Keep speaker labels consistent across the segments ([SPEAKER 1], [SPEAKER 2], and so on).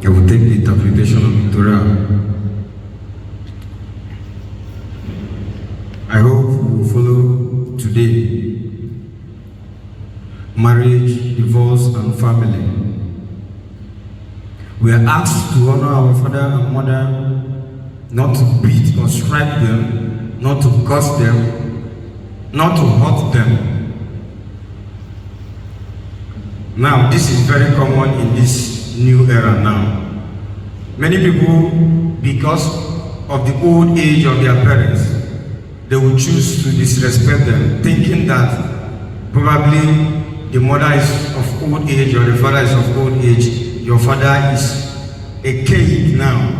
[SPEAKER 1] I will take the interpretation of the Torah. I hope we will follow today. Marriage, divorce, and family. We are asked to honor our father and mother, not to beat or strike them, not to curse them, not to hurt them. Now, this is very common in this new era now. Many people, because of the old age of their parents, they will choose to disrespect them, thinking that probably the mother is of old age or the father is of old age. Your father is a kid now,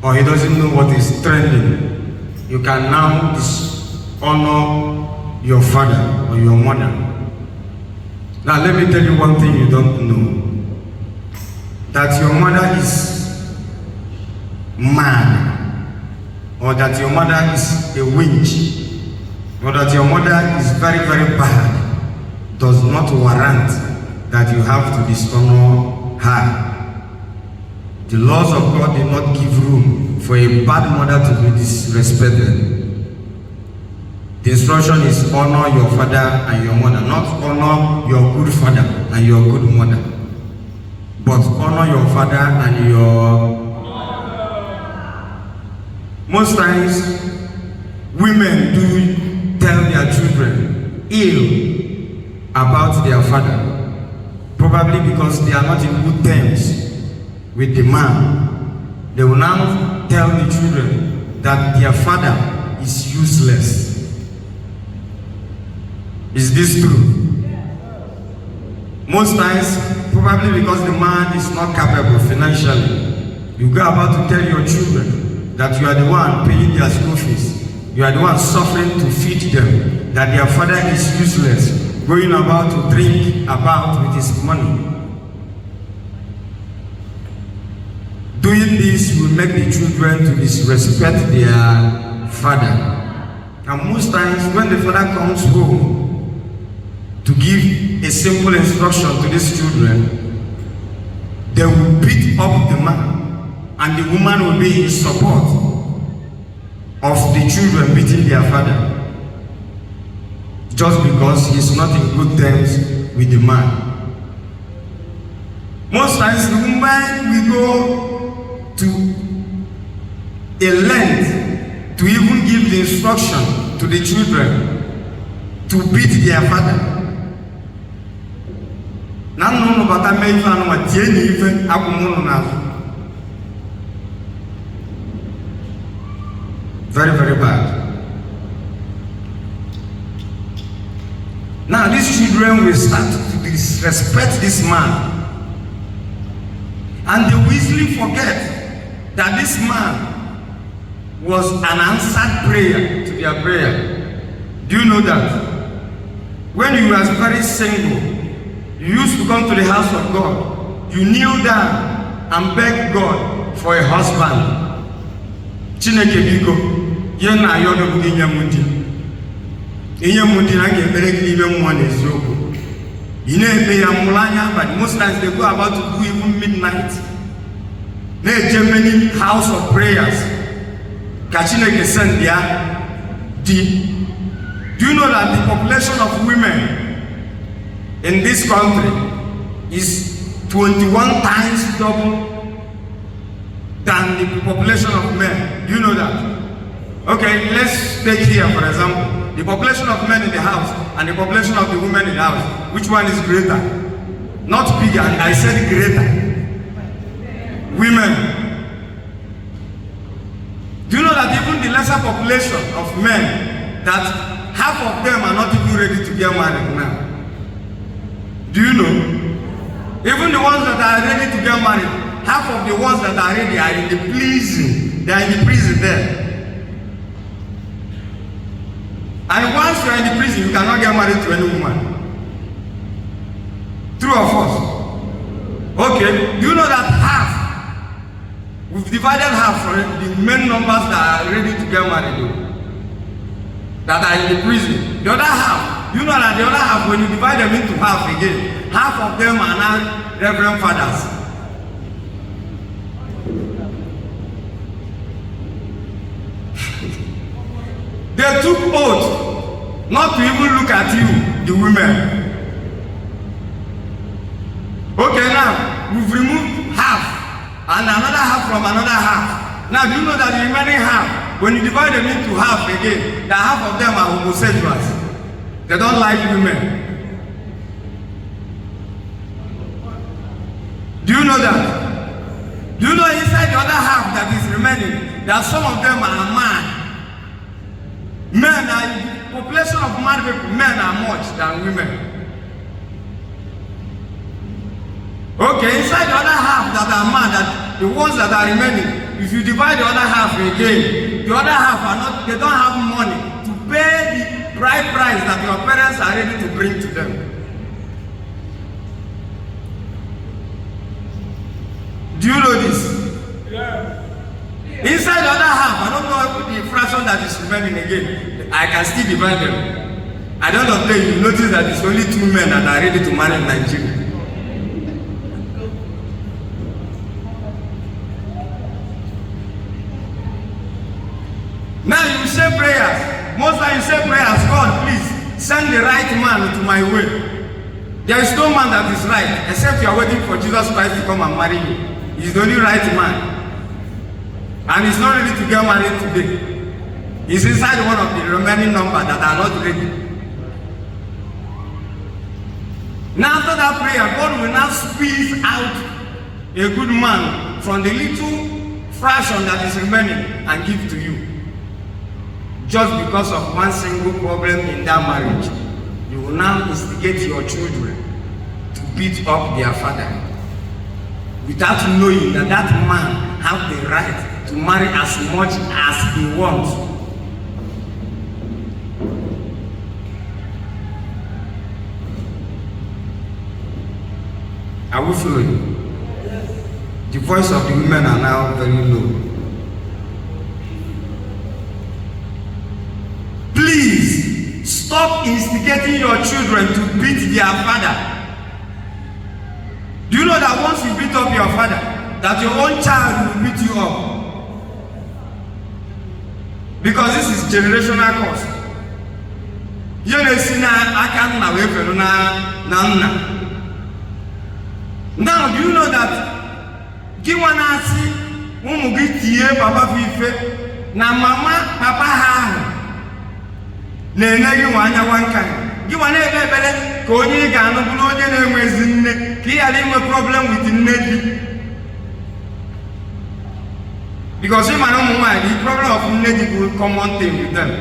[SPEAKER 1] or he doesn't know what is trending. You can now dishonor your father or your mother. Now let me tell you one thing you don't know. That your mother is mad, or that your mother is a witch, or that your mother is very, very bad, does not warrant that you have to dishonor her. The laws of God did not give room for a bad mother to be disrespected. The instruction is honor your father and your mother, not honor your good father and your good mother, but honor your father and your mother. Most times, women do tell their children ill about their father, probably because they are not in good terms with the man. They will now tell the children that their father is useless. Is this true? Most times, probably because the man is not capable financially. You go about to tell your children that you are the one paying their school fees. You are the one suffering to feed them, that their father is useless, going about to drink about with his money. Doing this will make the children to disrespect their father. And most times when the father comes home to give a simple instruction to these children, they will beat up the man, and the woman will be in support of the children beating their father, just because he's not in good terms with the man. Most times the woman will go to a length to even give the instruction to the children to beat their father. Very, very bad. Now these children will start to disrespect this man, and they will easily forget that this man was an answered prayer to their prayer. Do you know that? When you were very single, you used to come to the house of God. You kneel down and beg God for a husband. Chineke biko, ye na yodo bu inyamundi. Inyamundi na ke bere ki ibe mu na eziokwu. Ine ebe ya mulanya, but most times they go about to do even midnight. Na many house of prayers. Ka Chineke send dia di. Do you know that the population of women in this country is 21 times double than the population of men? Do you know that? Okay, let's take here for example, the population of men in the house and the population of the women in the house. Which one is greater? Not bigger, I said greater. Women. Do you know that even the lesser population of men, that half of them are not even ready to get married now? Do you know? Even the ones that are ready to get married, half of the ones that are ready are in the prison. They are in the prison there. And once you are in the prison, you cannot get married to any woman. True or false? Okay. Do you know that half? We've divided half for the men numbers that are ready to get married, that are in the prison. The other half, you know that the other half, when you divide them into half again, half of them are now reverend fathers. They took oath not to even look at you, the women. Okay, now we've removed half and another half from another half. Now do you know that the remaining half, when you divide them into half again, that half of them are homosexuals. They don't like women. Do you know that? Do you know inside the other half that is remaining, that some of them are mad? Men are, population of mad people, men are much than women. Okay, inside the other half that are mad, that the ones that are remaining, if you divide the other half again, the other half are not, they don't have money to pay the bride price that your parents are ready to bring to them. Do you know this? Yeah. Inside the other half, I don't know the fraction that is remaining again. I can still divide them. I don't know if you notice that it's only 2 men that are ready to marry in Nigeria. Now you say prayers. Most times you say prayers, God, please send the right man to my way. There is no man that is right, except you are waiting for Jesus Christ to come and marry you. He's the only right man. And he's not ready to get married today. He's inside one of the remaining number that are not ready. Now after that prayer, God will now squeeze out a good man from the little fraction that is remaining and give to you. Just because of one single problem in that marriage, you will now instigate your children to beat up their father without knowing that that man has the right to marry as much as he wants. Are we following? Yes. The voice of the women are now very low. Please stop instigating your children to beat their father. Do you know that once you beat up your father, that your own child will beat you up? Because this is generational cause. You know, see now I can't now. Now, do you know that Giwanasi Umugitie Papa Fife na Mama Papa Ha Nene Wanya Wanka. Giwane Bebele Koni Gano Bloja Nemezine clearly a problem with the Nedi. Because in my own mind, the problem of Nedi will come one thing with them.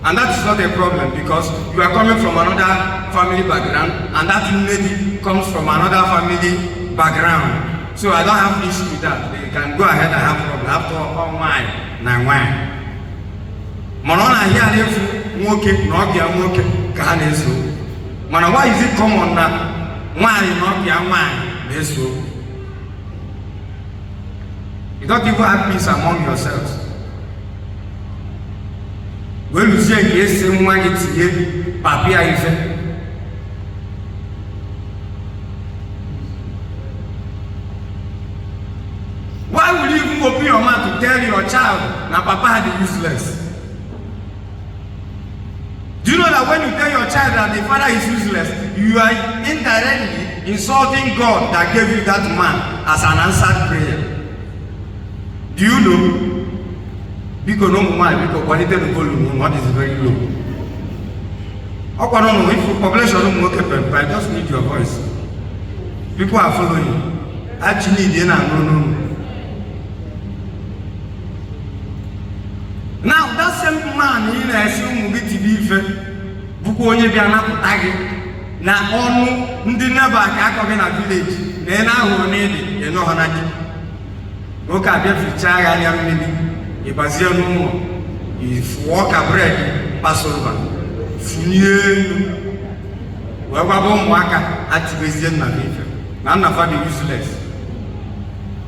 [SPEAKER 1] And that is not a problem because you are coming from another family background and that lady comes from another family background. So I don't have issue with that. They can go ahead and have problem. After all mine, now wine. Manona here if moke, not be a moke, can so. Mana, why is it common now? Why not be a wine? Yes, so. You don't even have peace among yourselves. When you say yes, someone it's here, Papia is why would you even open your mouth to tell your child that Papa had useless? Do you know that when you tell your child that the father is useless, you are indirectly insulting God that gave you that man as an answered prayer? Do you know? Because no man, because quality of volume, what is very low. If the population don't work up, I just need your voice. People are following. Actually, they are no. Now that same man, he assume we to be fair. Buku onye bi anaku tagi na onu ndi neba ka akọ na village. Na na hu ni di, no hanaji. Go ka bia ficha ya nya mmiri. Ibazia no if walk a bread pass over funye we gwa bo mwaka atibezia na life na na fa be useless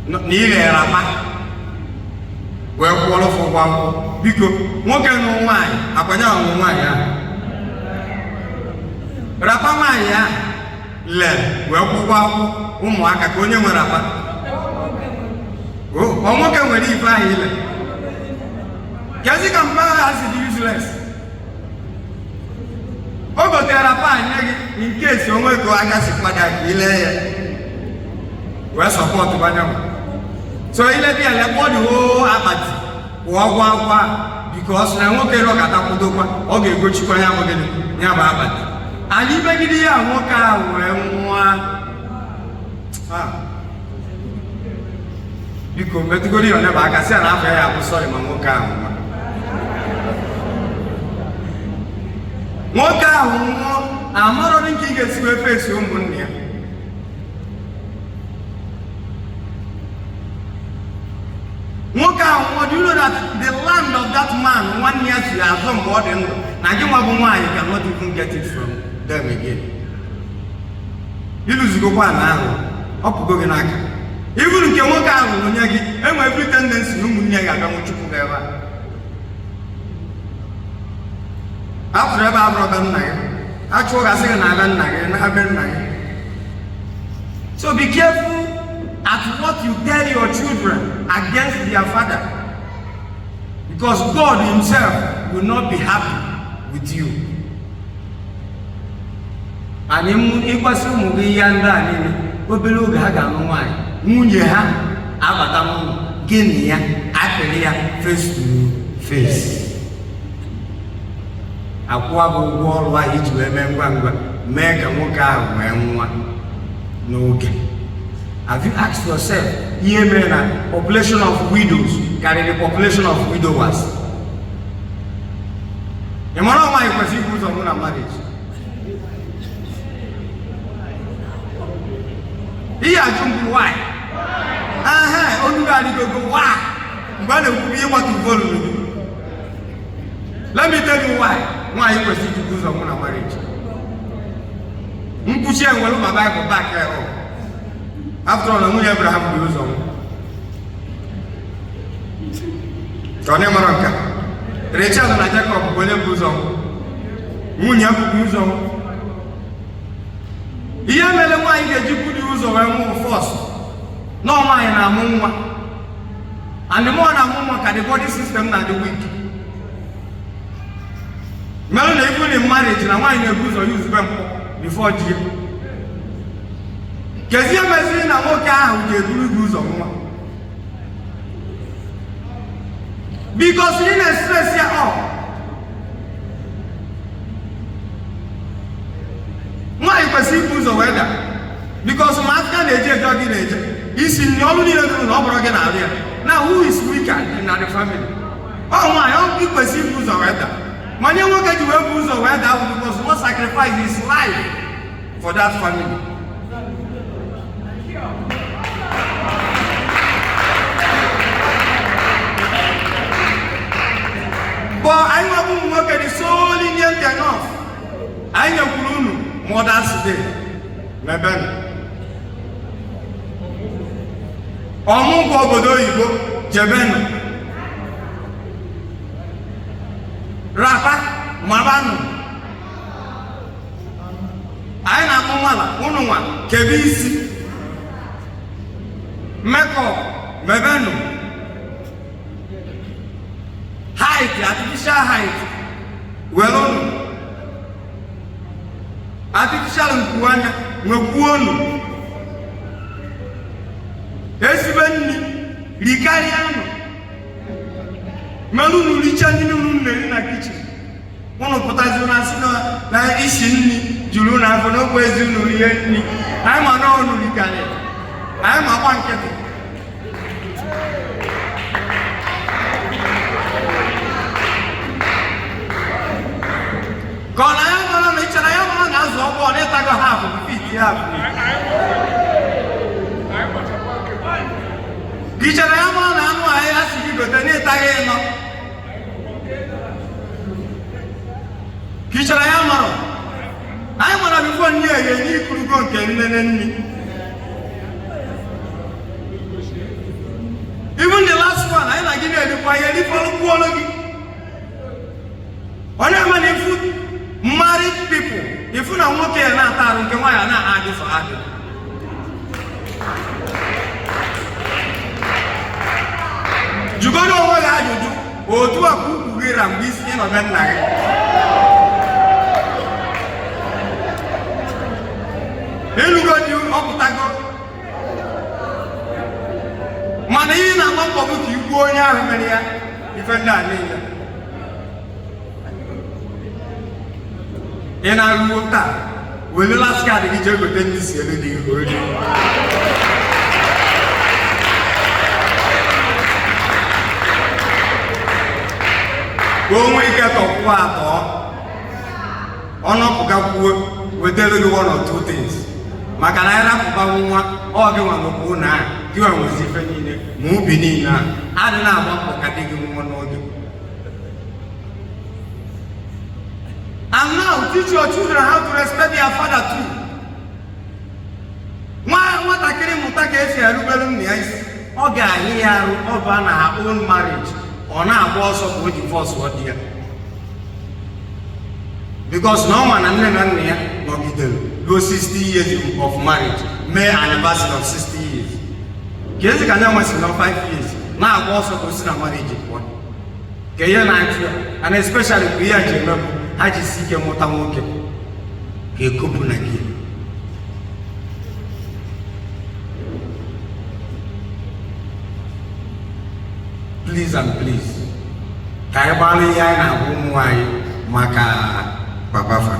[SPEAKER 1] no ni ile rapa we kwolo fo gwa biko nwoke no nwanyị akwanya onwo nwanyị ya rapa nwanyị ya le we kwugwa ụmụaka ka onye nwere rapa o nwoke nwere ife ahụ ile Kezi compare as useless. Ogo terapa in case you want to agasi pada ile. We support banyak. So ile dia le body o abati. Wa because na nwoke ro kata kudo kwa oge go chikwa ya mogene nya ba abati. Ani begidi ya nwoke a we nwa. Biko metigori ona ba akasi na afa ya bụ sorry ma nwoke ahụ. Nwoke ahụ nwụọ amara nke ị ga-esi wee face ụmụnne ya. Nwoke ahụ nwụọ, do you know that the land of that man 1 year si azụ mgbe ọ dị ndụ na gị nwa bụ nwaanyị cannot even get it from them again. Iluzigokwa na ahụ ọ pụgo gị n'aka. Even nke nwoke ahụ onye gị enwe every tendency na ụmụnne ya ga-abịa nwụchukwu gị ebe a. After ebe abụrụ be nna gị, achụọ gasị gị na-abịa nna gị na-abịa nna gị. So be careful at what you tell your children against their father, because God himself will not be happy with you. And ịkwasị ụmụ gị ihe ndị a niile obere oge ha ga-anụ nwaanyị nwunye ha abata n'ụlọ gị na ya akpịrị ya face to face. Akwụwa bụ ụgwọ ọrụ ahụ iji wee mee ngwa ngwa mee ka nwoke ahụ wee nwa n'oge. Have you asked yourself ihe mere na population of widows carry the population of widowers? Ị mara nwaanyị kwesịrị ibu ụzọ mụ na marriage? Ihe ajụ mbụ why? Onugbu adịgogo why? Mgbe a na-ekwu ihe gbatu volume. Let me tell you why. Nwaanyị kwesịrị ibu ụzọ mụ na marriage. Mkpuchi enwere ma Bible back here up. After all, nwunye Abraham bụ ụzọ m. Ka ọ na-emara nka. Rachel na Jacob bụ onye bụ ụzọ m. Nwunye m bụ ụzọ m. Ihe mere nwaanyị ga-eji budi ụzọ wee mụọ first. Na nwaanyị na-amụ nwa. And the more na-amụ nwa ka the body system na-adị weak. Mere na even in marriage na nwaanyị na-ebu ụzọ use mkpọ before di. Kezi ihe meziri na nwoke ahụ ga-eburu gị ụzọ nwa. Because ị na-stress ya up. Nwaanyị kwesịrị ibu ụzọ wee daa. Because ma aka na-eje eje gị na-eje. Isi nri ọrụ niile dụrụ na ọ bụrụ gị na-arụ ya. Now who is weaker in the family? Nwaanyị ọ kwesịrị ibu ụzọ wee daa. Manye nwoke ji wee bu ụzọ wee daa because one sacrifice his life for that family. But I know nwoke dị so lenient enough. I nyekwuru unu Mother's Day mebenu. Ọmụgwọ obodo oyibo jebenu. Rapa mabanu. Anyị na-akpụ nwala unu nwa kebe isi. Makeup mebenu. Height, artificial height. Welonu. Artificial nkuanya nwekuonu. Esibenni likari anu. Melunu licha nini nne na kitchen. Unu pụtazi na sino na isi nni juru na afọ n'okwu ezi unu rie nni. Anyị ma na ọnụ likari. Anyị ma gba nkịtị. Kọla ya mara na ịchara ya mara na azụ ọgbọ n'ịtago half feet half. Ịchara ya mara na anụ ahụ ya si gị gote n'ịtago ịnọ. Ịchara ya mara. Anyị mara bifo nni eghe n'ikurugo nke nnene nni. Even the last one, anyị na gị na-edikwa ihe dịfọrọ kwuolu gị. Onye ma na ifu married people, ifu na nwoke ya na-ata arụ nke nwaanyị na-adị for adị. Jugodo onwe gị ajụjụ, otu a ka ira mgbe isi nọ be nna gị. Elugo dị ọpụtago. Mana ihe na-agba mbọ bụ ka igbuo onye ahụ mere ya ife ndị a niile. Ị na-arụwo taa were last card gị jee gote ndị si elu dị gị oriri. Ka o nwee ike tọkwuo atọ ọnọpụga kwuo wetara gị one or two things. Maka na anyị rapụba nwa ọ gị nwa n'okwu na gị nwa nwezi ife niile ma ubi niile a adị na-agba mbọ ka dị gị nwa n'oge. And now teach your children how to respect their father too. Nwatakịrị mụta ka esi erubere nna ya isi, ọ ga-ahị ya arụ ọ bụ na ha own marriage, ọ na-agba ọsọ ka o ji force ọ dị ya. Because na ọ ma na nne na nna ya nọgidere ruo 60 years of marriage, mee anniversary of 60 years. Ka ezi ka nye nwesị na 5 years na-agba ọsọ ka o si na marriage pụọ. Ka ihe na-achụ ya, and especially ka ihe a ji emebụ ha ji si ike mụta nwoke ka ekopụ na gị. Please and please, ka anyị gbara ihe anyị na-agwa ụmụ anyị maka papa fa.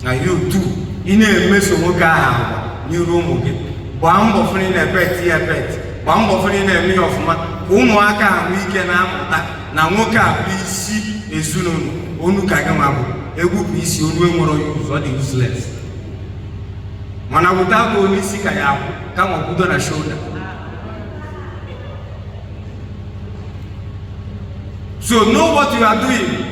[SPEAKER 1] Na you too, ị na-emeso nwoke ahụ agwa n'iru ụmụ gị. Gbaa mbọ fụrụ ị na-epet ya epet, gbaa mbọ fụrụ ị na-eme ya ọfụma ka ụmụaka ahụ ike na-amụta na nwoke a bụ isi ezinụlọ. Onu ka gị nwa bụ egwu bụ isi onu enwere use, ọ dị useless. Mana wụta ka onye isi ka ya akwụ kama ọkwudo na shoulder. So know what you are doing.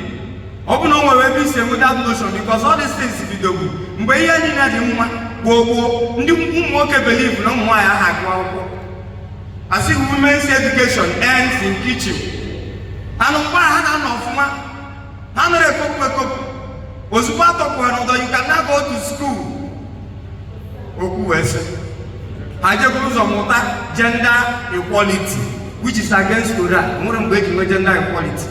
[SPEAKER 1] Ọ bụ na o nwere ebe isi enwe that notion, because all these things bidobu mgbe ihe niile dị mma gboo ndị ụmụ nwoke believe na ụmụ nwaanyị aha agụ akwụkwọ. As if women's education ends in kitchen. Anụ mgbe ha na-anọ ọfụma ha nọrọ ekopụ ozugbo atọpụ ha n'ụdọ, you can now go to school. Okwu wee sị ha jekwuru ụzọ mụta gender equality, which is against Torah. Nwere mgbe eji nwe gender equality.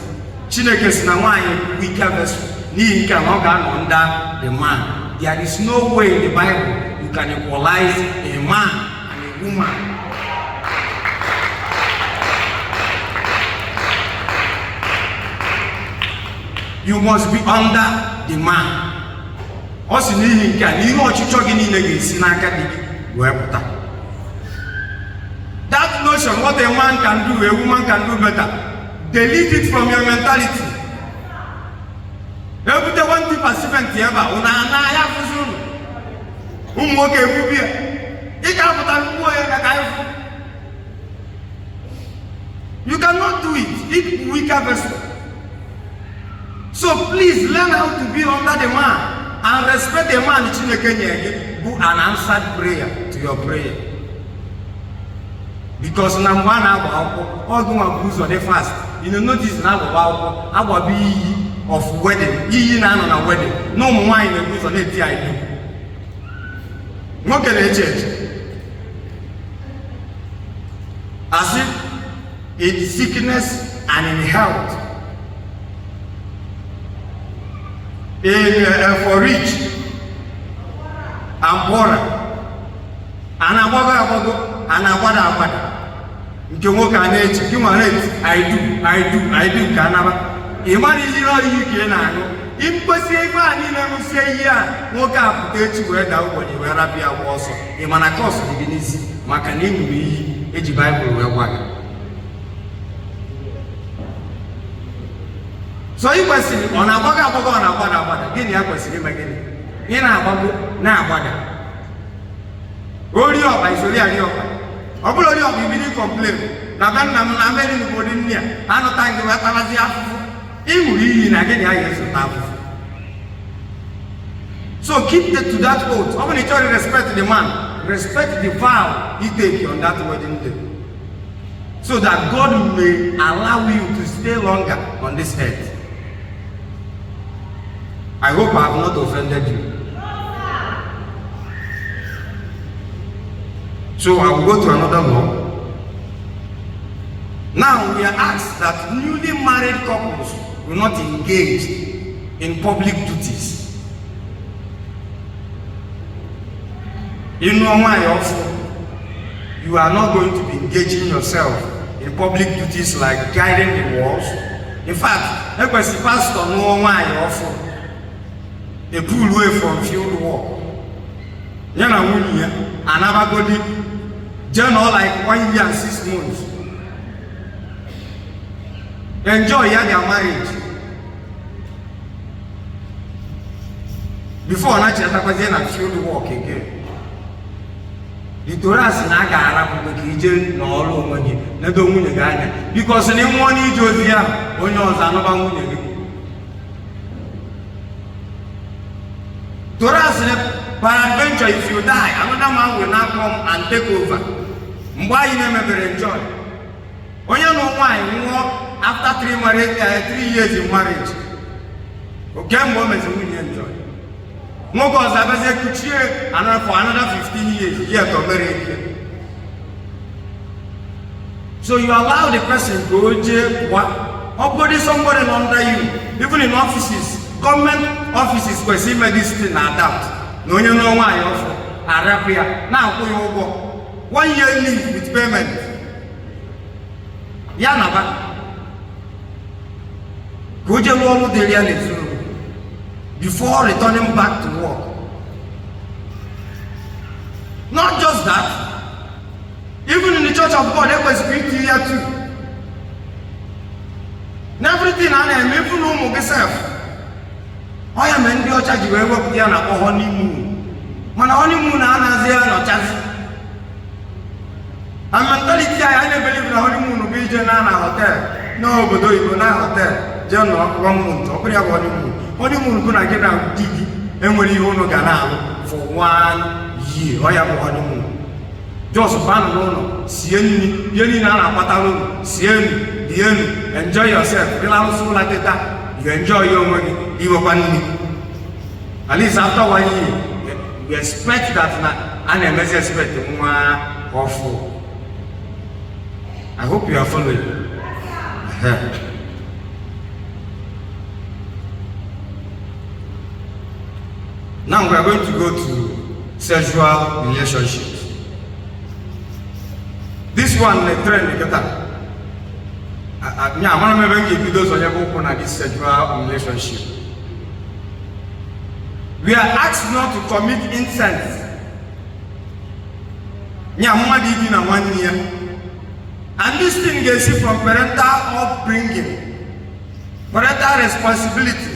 [SPEAKER 1] Chineke si na nwaanyị weaker vessel n'ihi nke na ọ ga-anọ under the man. There is no way in the Bible you can equalize a man and a woman. You must be under the man. Ọ sị n'ihi nke a na ihe ọchịchọ gị niile ga-esi n'aka dị gị wee pụta. That notion, what a man can do, a woman can do better, delete it from your mentality. Ebute 1% ebe a, ụna anaghị afụzi ụlọ. Ụmụ nwoke ebubi ya, ị ga-apụta mkpụọ ya ka anyị fụ. You cannot do it if weaker vessel. So please learn how to be under the man and respect the man Chineke nye gị bụ an answered prayer to your prayer. Because na mgbe a na-agba akwụkwọ, ọ gụnwa bụ ụzọ dị fast. You know, notice na agba akwụkwọ, agbabu iyi of wedding, iyi na-anọ na wedding. Na ụmụ nwaanyị na-ebu ụzọ na-eti anyị. Nwoke na-eche eche. As if in sickness and in health, for rich and poorer, and agbago and agbada. Nke nwoke a na-eche gị nwa na-eti I do ka anaba. Ị mara ihe oyi ka ị na-aṅụ. Mkpesi ife a niile nwụsie ihe a nwoke a pụta echi wee daa ogbenye wee rapụ ya gba ọsọ. Ị ma na kọs dị gị n'isi maka na ị ṅụrụ iyi eji Baịbụl wee gwa gị. So ị kwesịrị ọ na-agbago ọ na-agbada gịnị ya kwesịrị ime gịnị? Ị na-agbago na-agbada. Ori ọkpa isori arị ọkpa. Ọ bụrụ ori ọkpa ibido complain na be nna m na mmeri n'obodo nne ya anụta gị wee tarazi afụfụ. Ị ṅụrụ iyi na gịnị ya ga-esota afụfụ. So keep to that oath. Ọ bụrụ na ị chọrọ respect the man, respect the vow he take on that wedding day, so that God may allow you to stay longer on this earth. I hope I have not offended you. So I will go to another law. Now we are asked that newly married couples will not engage in public duties. In you are not going to be engaging yourself in public duties like guiding the walls. In fact, the pastor no why offer a pull away from field work. Yana wunya another body journal like 1 year and 6 months. Enjoy their marriage. Before na cheta kwa na field work again. The Torah is not going to be no money. Na do munye ganya because any money Josiah onye ozanova munye. Torah said, by adventure, if you die, another man will now come and take over. Why you never enjoy? When you know why, after 3 years in marriage, okay, moments you will enjoy. More because I was a year and for another 15 years, here to marry. So you allow the person to go jail, somebody under you, even in offices. Government offices were see medicine adapt. No, you know why you offer Arabia. Now, 1 year leave with payment. Yanaba. Go to all the reality before returning back to work. Not just that, even in the church of God, there was beauty here too. Everything I am, even know myself. I am in the church where we are on honeymoon. When honeymoon, I am there no chance. And mentality, I never believe in honeymoon will be in a hotel. No, but do you go now hotel? Just 1 month. Open your honeymoon. Honeymoon gonna get out diggy. And when you want to go now for 1 year, I am honeymoon. Just one loan. See any, you know, Patalo, see any, enjoy yourself. Relax, like that. You enjoy your money, you are money. At least after 1 year, we expect that and I must expect more awful. I hope you are following. Now we are going to go to sexual relationships. This one, the trend, get up. I want to make videos on this sexual relationship. We are asked not to commit incest. And this thing you see from parental upbringing, parental responsibility.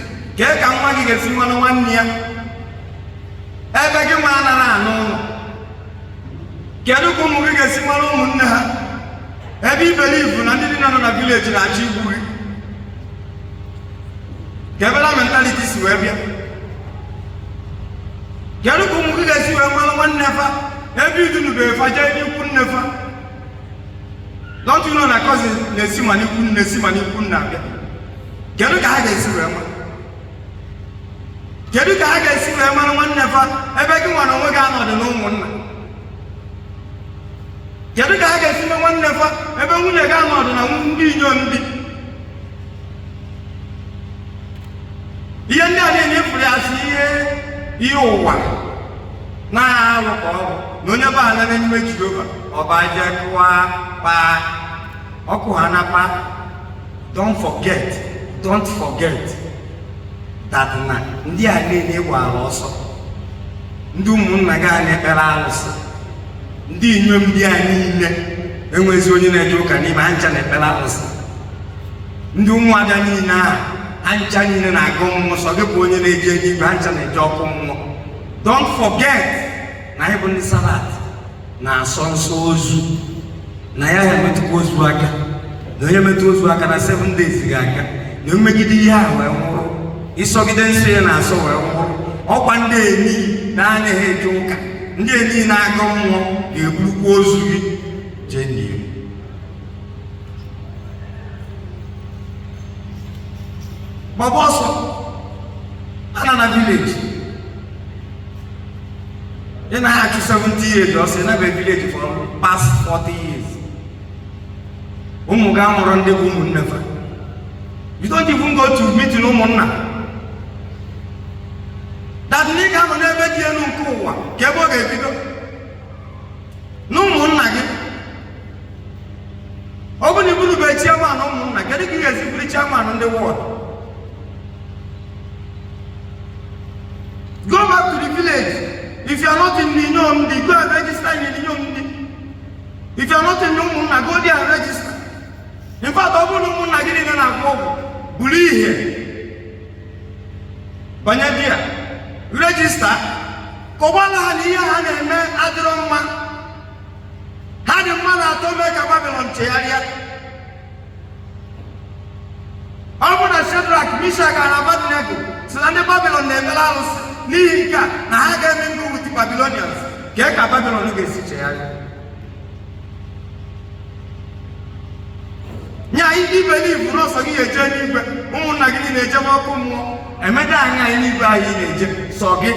[SPEAKER 1] Every belief in a village in Achiburi. Gabala mentality is where we are. Galukum is one never. Every do be fragile, you could never. Don't you know that cousin Nesimani couldn't have? Galuka is Rama. Galuka is Rama one never. Everyone on the no one. Yadu ka ga si one never ebe nwunye ga no do na ndi inyom bi ihe ndị a na-enye furu asị ihe ụwa na-arụ ka ọrụ na onye bụ ala n'ime Jehova ọba je kwa pa ọkụ ha na pa. Don't forget that na ndị a na-enye gbara ọsọ ndị ụmụnna ga na-ekpere arụsị. Ndị inyom ndị a niile enwezi onye na-eje ụka n'ime ancha na-ekpere arụsị. Ndị ụmụada niile ancha niile na-agụ mmụọ sọ gị bụ onye na-eje n'igwe ancha na-eje ọkụ mmụọ. Don't forget na ịbụ ndị Sabat na-asọ nsọ ozu na ya emetụkwa ozu aka na onye metụ ozu aka na 7 days ga-aga na mmegide ihe a wee nwụrụ. Ịsọgide nsọ ya na-asọ wee nwụrụ. Ọkwa ndị enyi na-anaghị eje ụka ndị enyi na-agụ mmụọ ga-eburukwa ozu gị jee n'ihu. Gbaba ọsọ ana na village ị na-achụ 70 years ọsọ na be village for past 40 years. Ụmụ You don't even go to meet no monna. That nigga will never get no cool. No monna. Open the blue by chairman no monna. Get it as if chairman on the world. Go back to the village. If you are not in the Nom, go and register in the Nom. If you are not in Nom, go there and register. In fact, open no Nom again in a believe here. Banyadia, register. Kobala Hania had a man, Adroma. Had a man to make a Babylon Charia. Open a Shadrach, Meshach, and Abednego. So that the Babylon never allows Nika, Nahagan with the Babylonians. Get a Babylon against the Charia. Nya hindi believe no so gi eje ni gbe umu na gini na eje wako mo emeda anya ni gbe ayi na eje so gi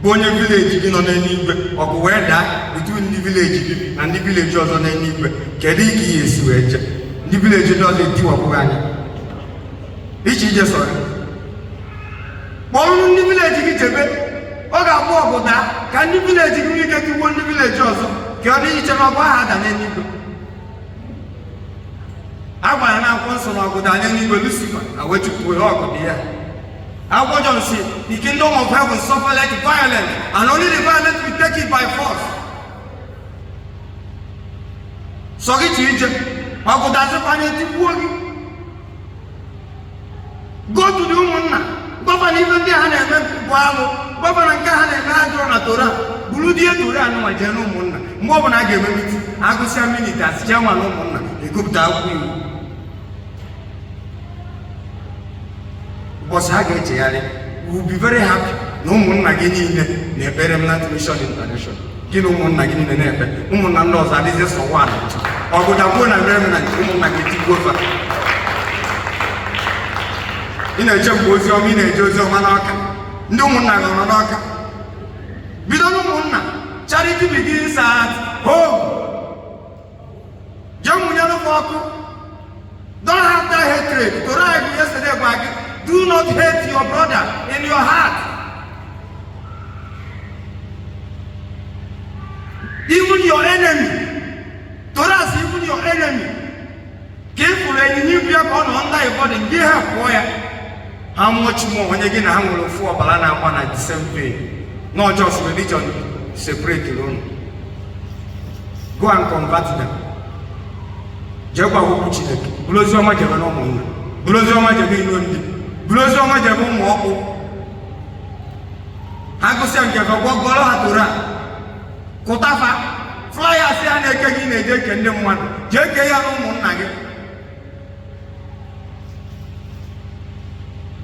[SPEAKER 1] bonye village gi no na ni gbe ogu we da between the village gi and the village ozo na ni gbe kedi gi yesi we eje the village do le ti wako anya ichi je so bonu the village gi jebe o ga bo oguda ka the village gi mi ke ti won the village ozo ke o ni iche ma ba ha da na ni gbe I want to console with any Lucifer. I went to put up here. I want to see the kingdom of heaven suffer like violence, and only the violent will take it by force. So get to Egypt. I go to the go to the woman. Govern even the hand and govern and can and Torah. Buludia Torah and my general Mona. More than I gave it. I go see a minute as German Mona. A good down. Was we will be very happy. No one again in the Permanent Mission International. Kino one again in the neighbor. Woman knows that this is for one. Or would have won a remnant, woman like it over. In a jump was your minute, Joseph Manaka. No one Manaka. We don't know one. Charity begins at home. Young Yellow Walker. Don't have that hatred. Torah yesterday back. Do not hate your brother in your heart. Even your enemy. Torah is even your enemy. Careful and you be upon under your body. Give her boy. How much more when you get a humble for Balana one at the same way? Not just religion, separate alone. Go and convert them. Jabba who put it. Blows your mother no more. Blows your mother. Blows on my jabon walk. Hakusan Java Golo Hatura Kotafa Fly as an egg in a Jake and them one. Jake Nugget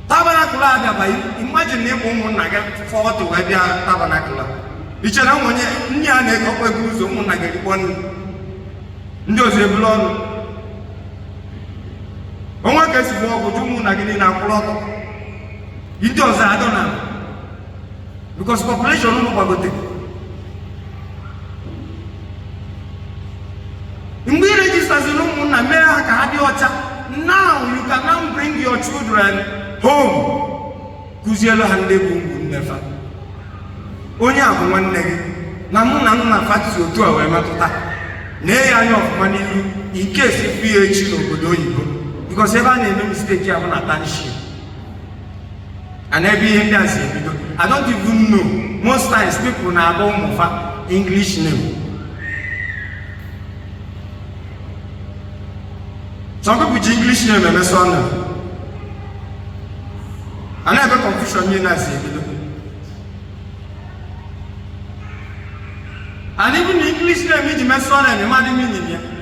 [SPEAKER 1] Tabernacula by imagine name Nugget forward to Wadia Tabernacula. Each and one near neck of a goose of Nugget one. Jose Blon. One gets more to moon again in our plot. It does, I don't know. Because population no more about it. In we register as a woman, America, now you can now bring your children home. Kuzielo hande bungu never. Only have one leg. Namuna fats you to our matuta. Nay, I know money in case if we are children. Because every mistake you have an attention. And every hindrance, I don't even know. Most times people now don't have English name. Some people with English name and so on. I never confusion me now. And even English name is Mason and the money meaning.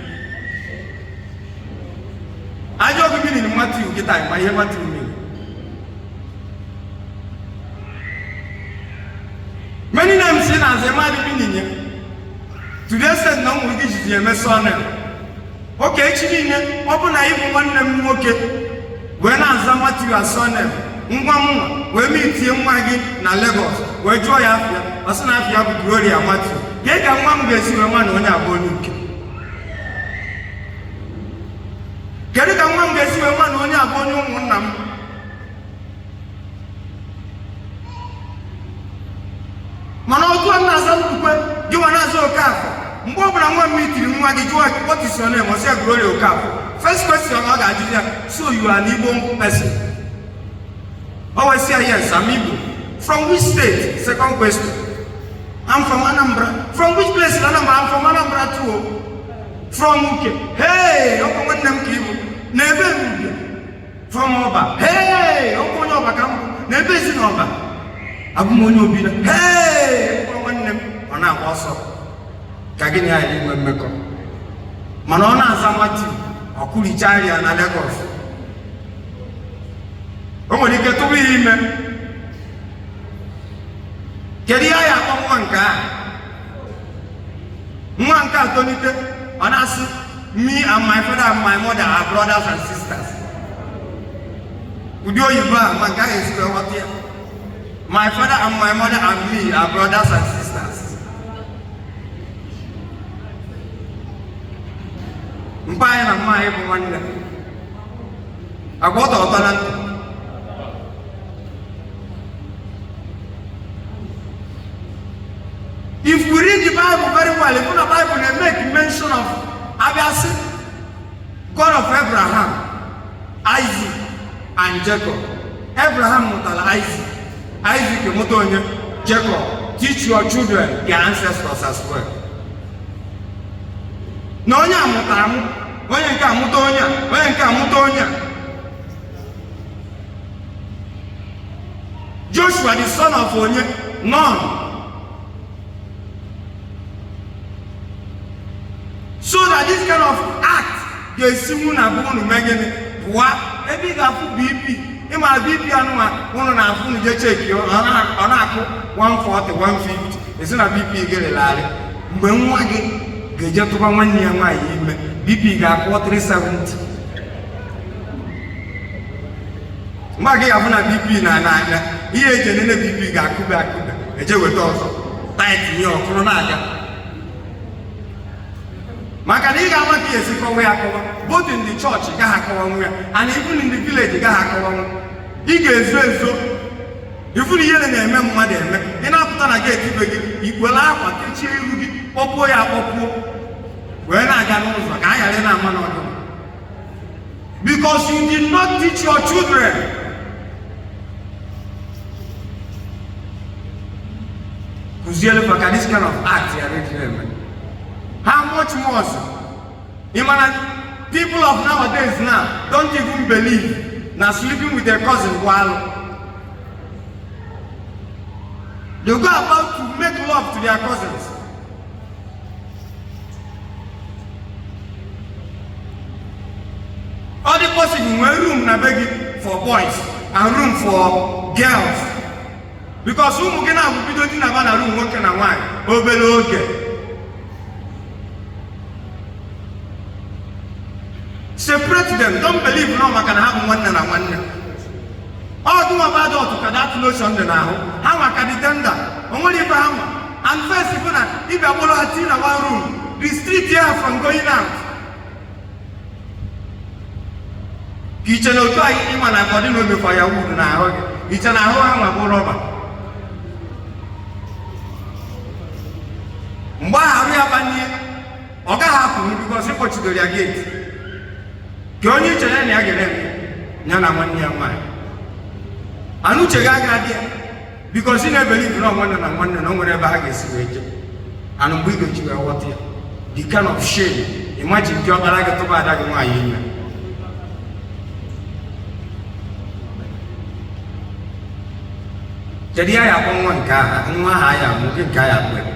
[SPEAKER 1] I don't begin in Matthew, get time, my Matthew. Many names in as a man meaning. Today said no, we get the Mason. Okay, Chilin, open I even one name, okay. When I am Matthew as son, we meet him again in Lagos, where joy after, as soon as you have Gloria Matthew. Get a man gets you a man when you are born. What is your name? Was Glory Okafor? First question, so you are an Igbo person? Oh, I say yes, I'm Igbo. From which state? Second question. I'm from Anambra. From which place in Anambra? I'm from Anambra too. From Uke. Hey, what name Kibu? Never. From Oba. Hey, Oba Kambu. Never is in Oba. Abumonyo Bina. Hey, what name? Ona also. Kagini I remember. Manona Zamati. Okuli Chari and Lagos. Oh, you get to be him. Kedia Mwanka Tonite, honestly, me and my father and my mother are brothers and sisters. Would you Mwanka is what here? My father and my mother and me are brothers and sisters. Mpaya na mma ebo wanne. Agwota otalanta. If we read the Bible very well, if the Bible they make mention of Abiasi, God of Abraham, Isaac, and Jacob. Abraham mutala Isaac, Isaac mutonye Jacob. Teach your children their ancestors as well. Nonya mutamu, onyenka mutonya. Joshua the son of Onye, none. So that this kind of act, you see, when I go to Megan, what? Maybe I put BP. In my BP, I know one and a half, you check you on 140, 150. It's not a BP get a lot. When one get just 1 year, my BP got 470. Maggie, I'm not BP na here, the BP got back. A joke with also tight in your chronaga. Makaniga wati esiko we akowa both in the church ga hakowa nwe and even in the village ga hakowa nwe ige ezo even yele na eme mmadu eme ina aputa na gate ibe gi igwela akwa kechi iru gi popo ya popo we na aga n'ụzọ ka ayare na ama n'odo because you did not teach your children. Kuziele for this kind of act ya ready. How much more so? People of nowadays now don't even believe now sleeping with their cousin while they go about to make love to their cousins. All the person in one room na beg for boys and room for girls. Because who will get out of the room working and wine? Obeloge. Separate them. Don't believe no man can have one and one. All do about to that notion now. How I can tender. Only if I and first if I follow a in one room, restrict here from going out. Kitchen will try him and I got him with firewood now. It's an hour and a rubber. Why are we up here? Okay, happen because you put to the gate. Onye chere na agere nya na nwanne ya nwanyị anu chega aga dia because he never believe no one na nwanne no nwere ebe ha ga-esi weje anu mgbe igochi we what the kind of shame. Imagine you are like to bad aga nwanyị ime jadi ya ko nwa ha ya mu nke ya kwe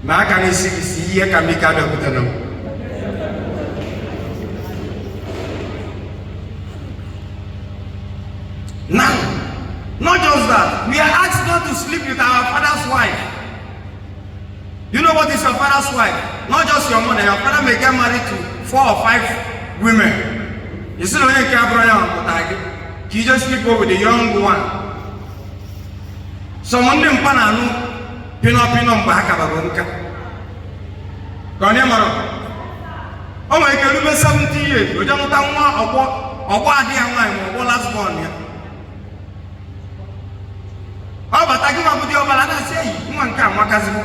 [SPEAKER 1] Maka ni si ya kamika da kutano. Now, not just that, we are asked not to sleep with our father's wife. You know what is your father's wife? Not just your mother. Your father may get married to 4 or 5 women. You see when you can't you just sleep with the young one. Someone didn't Pino mbaka babonka. Kone maro. O ma ikelu be 70 years. Oja muta nwa ogbo adi anwa imo ogbo last born ya. ọbara na-asị eyi nwa nke a nwakazigbo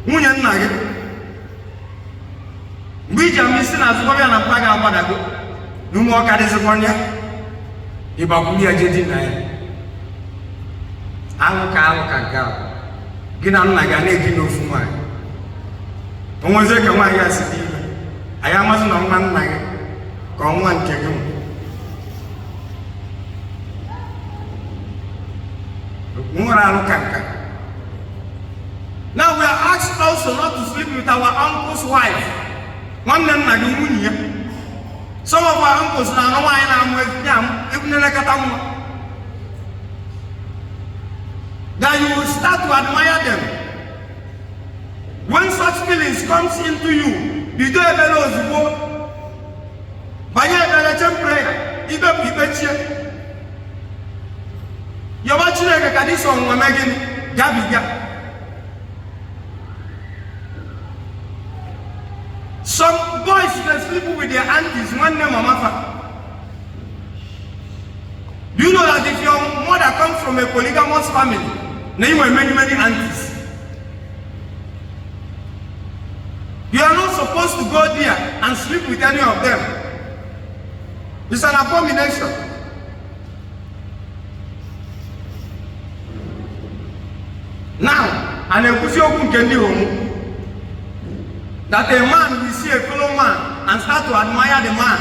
[SPEAKER 1] nwunye nna gị mgbe iji ama isi na azụkọ ya na mpa gị agbadago n'ume ọka dịzikwa ya ịbakwuli ya je di na ya alụ ka nke ahụ gị na nna gị a na-ebi n'ofu nwaanyị onwezie ka nwaanyị a si dị ime anyị amasị na nwa nna gị ka ọnwa nke gị nwere alụ ka nka. Now we are asked also not to sleep with our uncle's wife. Nwanne nna gị nwunye ya. Some of our uncles na anụ nwaanyị na-amụ ekwunelekọta nwa. That you will start to admire them. When such feelings comes into you, bido ebere ozugbo, banye ebere chem prayer, ibepụ ikpechie. Yọba Chineke ka dị sọ nwa mee gịnị gabiga. Some boys they sleep with their aunties, one name mama. Do you know that if your mother comes from a polygamous family, now you have many aunties. You are not supposed to go there and sleep with any of them. It's an abomination. Now, an ekusio can do that a man will see a fellow man and start to admire the man.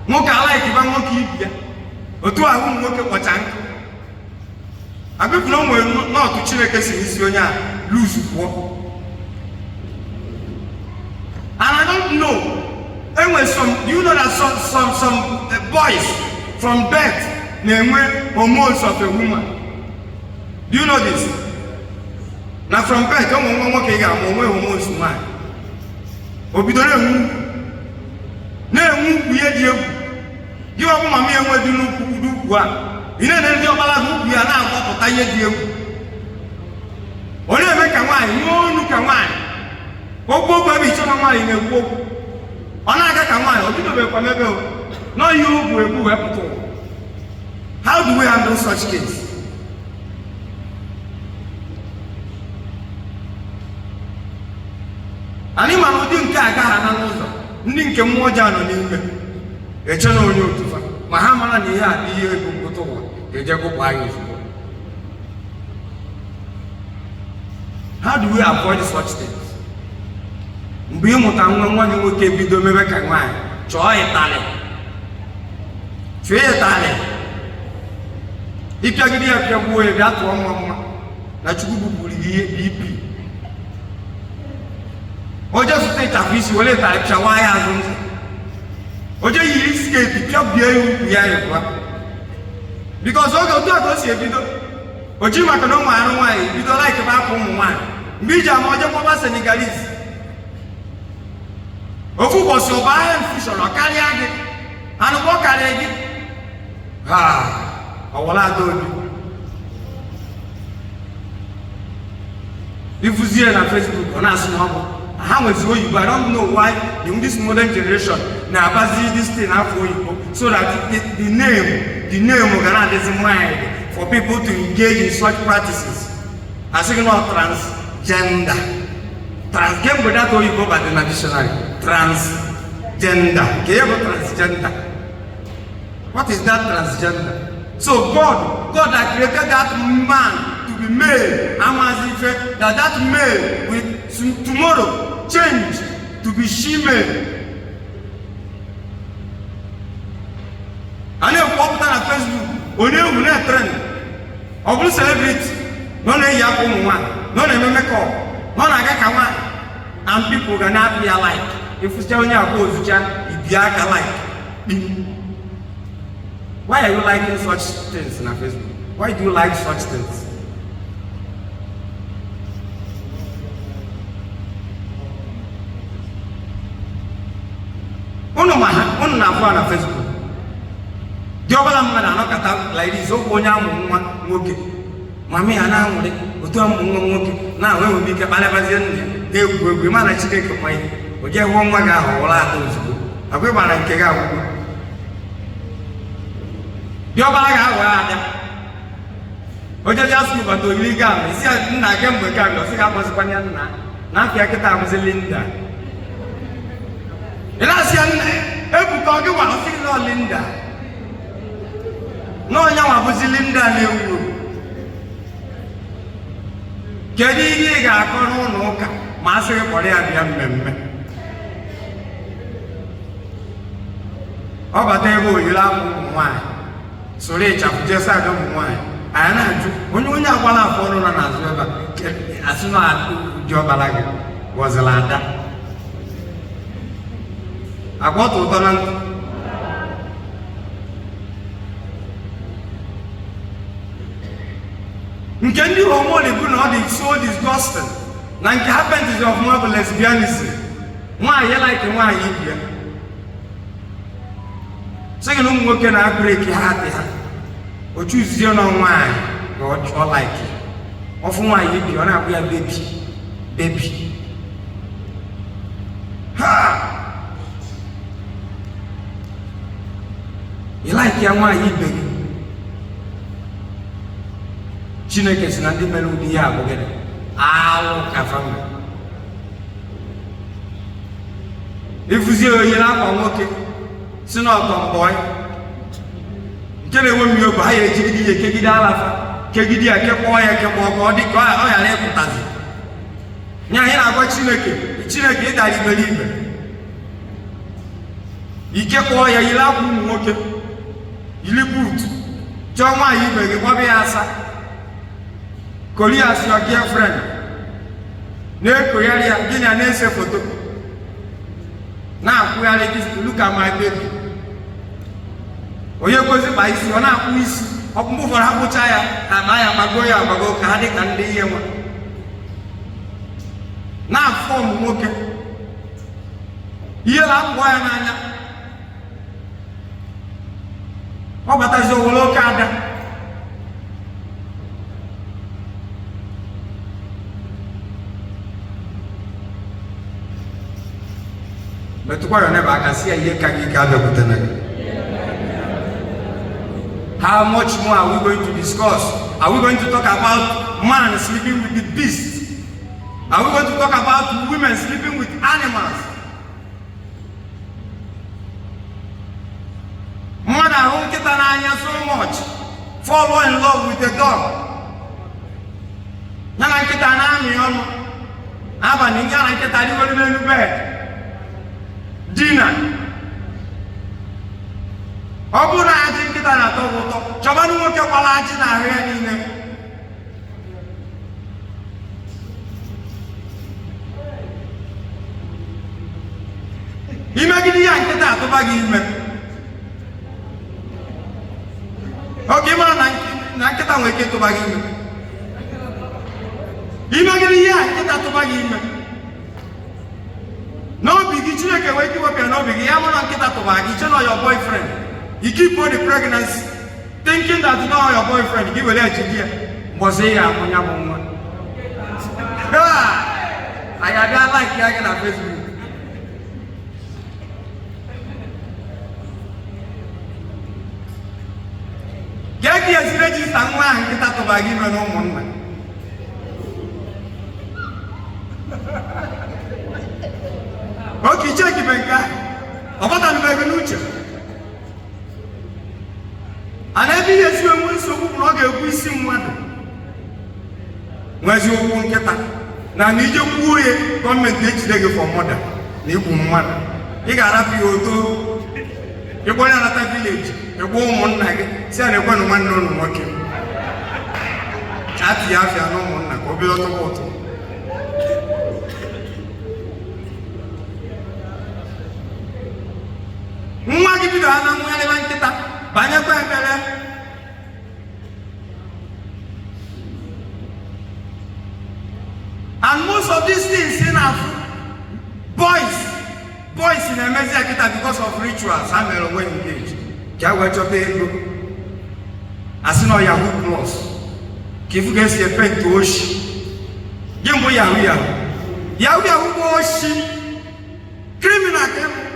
[SPEAKER 1] Moka like if I'm moki, or two I won't work at tank. I don't know not to Chineke Sisionia lose war. And I don't know. Anyway, do you know that some boys from birth name hormones of a woman? Do you know this? Now from birth, don't want to get hormones to man. Obidore you have mammy and what do one. You know, then you're we are now what I hear you. Only make a wine, no look a wine. Go baby, show my in a walk. On I got a wine, or you know, no, you will go up to. How do we handle such cases? Anima no din ka aga na n'ụzọ ndị nke mmụọ ọjọọ nọ n'ime eche na onye otufa ma ha mara na ihe a dị ihe ego mkpụtụ ụwa eje gụpụ anyị ozugbo. How do we avoid such things? Mgbe ịmụta nwa gị nwoke bido mebe ka nwaanyị chọọ ịtalị ịpịagide ya pịagbuo ya bịa tụọ mma na Chukwu bupụrụ gị ihe BP. Oje sute tafisi wole ta chawa ya azunzi. Oje yiri skate pia bia yu ya yekwa. Because oge otu ago si ebido. Oji maka no nwa anu nwanyi bido like ba ko mu nwanyi. Mbija ma oje ko ba Senegalese. Ofu bo so ba en fish lo kari age. Anu bo kari age. Awala do bi. Difuzie na Facebook ona asu mo. How is you? I don't know why in this modern generation now this thing for you so that the name of mind for people to engage in such practices. As you know, transgender. Transgender without all you go by the dictionary. Transgender. Transgender. What is that transgender? So God that created that man to be male, that male will tomorrow change to be she-male. And you pop down on Facebook, only you will trend. Of the celebrity, no name Yakum one, no name Meko, no Nagakawan, and people cannot be alike. If you tell me about it be alike. Why are you liking such things on Facebook? Why do you like such things? Ono na kwa na Facebook. Diobala mwana anakata ladies okonya munwa nwoke. Mami ana anwure otu amunwa nwoke na we obi ke bale bazie nne egwu mana Chineke mai. Oje ho nwa ga ho wala ato ozugbo. Akwe bana nke ga agwụ. Diobalaga Wada. Oja just move to illegal. You see, I can't be carried. I was Panyana. Now, I was a Linda. And I said, every dog was no Linda. No, I was Linda. Kedi ga kono no ka masị kpọrọ ya bịa mmemme ọ bata ebe oyiri akwa ụmụ nwaanyị soro ịchafụ jesa ada ụmụ nwaanyị anyị na-ajụ onye agbala afọ ọnụ nọ n'azụ ebe a asị na dị ọbara gị wọzila ada agwa ọtụ ụtọ na ntụ nke ndị homoli bụ na ọ dị so disgusting na nke happens of more bụ lesbianism nwaanyị like nwaanyị ibia sịghị na ụmụ nwoke na-abreki ha dị ha o chuzie na nwaanyị na ọ like ọfụ nwaanyị ibia ọ na-akpụ ya bebi ha ị like ya nwaanyị ibe gị Chineke si na ndị mere ụdị ya abụghị alụ kafa mgbe ifuzie oyiri akwa nwoke si na ọtọmbọị nke na-enwe mmiri obi ha ya ejigide ya kegide alafa kegide ya kekpọọ ya kekpọọ ka ọ dị ka ọ ghara ịpụtazi nye anyị na-agwa Chineke ịdara iberibe ike kpọọ ya yiri akwa ụmụ nwoke yiri buutu chọọ nwaanyị ibe gị gbaba ya asa Korea as your girlfriend. Korea, give an answer photo. Now, we are look at my baby. Or you go to buy you now, please. Of move on Habuchaya, and I am a goya, Bago Kadik and the Yama. Now, form working. Here I'm one. How about as you look at them? But why never I can see a year can how much more are we going to discuss? Are we going to talk about man sleeping with the beast? Are we going to talk about women sleeping with animals? Mother who get so much fall in love with the dog. Now get an army on Abaninga get a bed. Dinner. Obuna aji kita na togoto. Coba nunggu ke kepala aji na hari ini. Ime gini yang kita tu bagi ime. Oke mana nak kita ngeke tu bagi ime. Ime gini yang kita tu bagi ime. No big Chineke wake you up and no big Yamana Kita to bag, you know your boyfriend. You keep on the pregnancy, thinking that you know your boyfriend, give a legend here. Was here on your woman. I don't like Yagan on Facebook. Yaki has registered and Kita to bag him no woman. Okay, check it back. About an Beganucha. And every year you went so long we see one. Where's your own cat? Now, need your boy come and teach them for mother. You mother. You got up your two. You're going to another village. You're going one night. Say, I'm going to one known working. Chat, you have no one. I'll be on the water. Mwagi bido ana mwale wankita banya kwa mbele. And most of these things in boys in America kita because of rituals. I'm a when engaged. Kya wacho pego. Asino Yahoo Plus. Kifu gesi ye pen to oshi. Jembo Yahoo oshi. Criminal kem.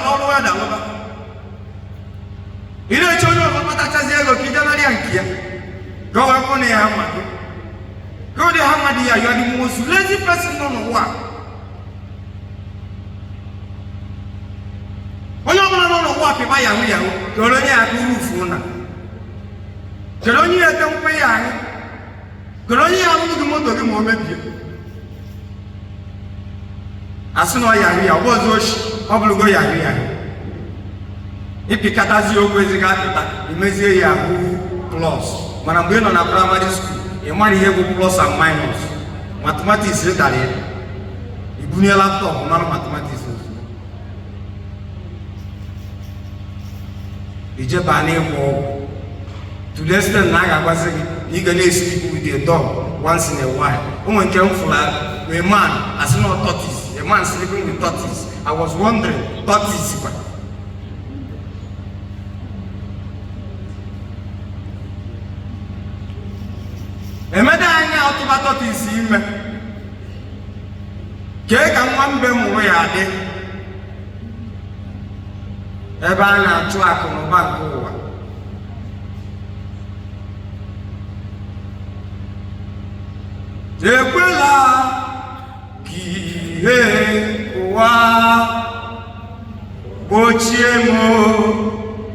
[SPEAKER 1] all over the world. You know, children of Patachaziago, Kijanarian, go up on the Hamadi. Go to Hamadia, you are the most lazy person on the world. When you don't walk by a wheel, you're only a roof. Colonia don't pay. Colonia will do more than the moment. As soon as I was Oblugo Yaria. If you catch your crazy cat, you may say Yahoo plus. When I'm going on a primary school, you might have plus and minus. Mathematics is Italian. You put your laptop, not mathematics. You just buy a to the extent I was saying, you can sleep with your dog once in a while. Woman came for a man as no tortoise. A man sleeping with tortoise. I was wondering, tortoise. A man out of tortoise him. Cake and one bem way are there. A ban and track on a bank. Ekwela kihe wa bochiemo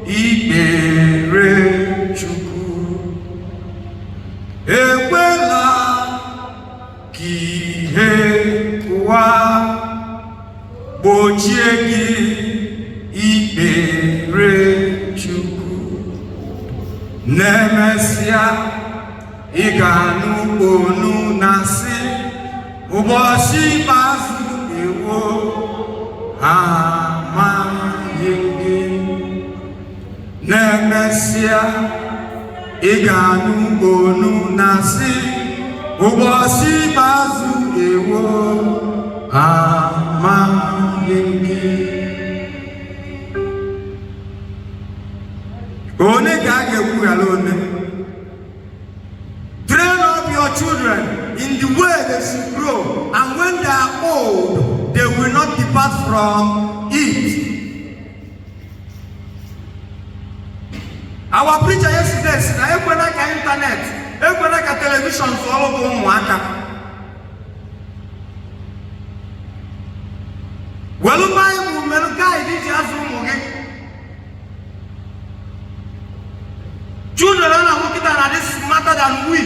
[SPEAKER 1] ibere chukwu. Ekwela kihe wa bochiegi ibere chukwu. Nemesia Iganu onu nasi uboshi bazu ewo amayenge nemesia iganu onu nasi uboshi bazu ewo amayenge one gage alone. Train up your children in the way they should grow, and when they are old, they will not depart from it. Our preacher yesterday said, I open like internet, open like a television for all of them. Well, my woman, guy, this is children are working on this smarter than we.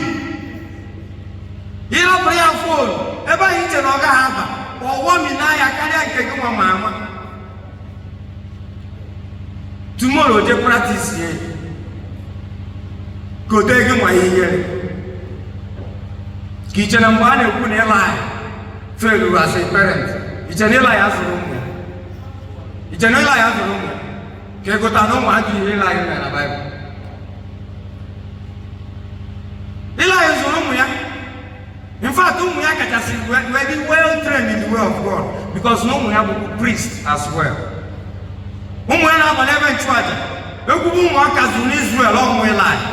[SPEAKER 1] You know, play a phone. Ever eat an organ or woman, I can't get my mama. Tomorrow, they practice here. Go take my ear. Kitchen and one who couldn't lie. Fail as a parent. It's an lie as a room. It's an lie as a room. Can go to no one to lie in the Bible. In fact, we are very well trained in the way of God because no one have a priest as well. We have a level charge. We work as in Israel long way life.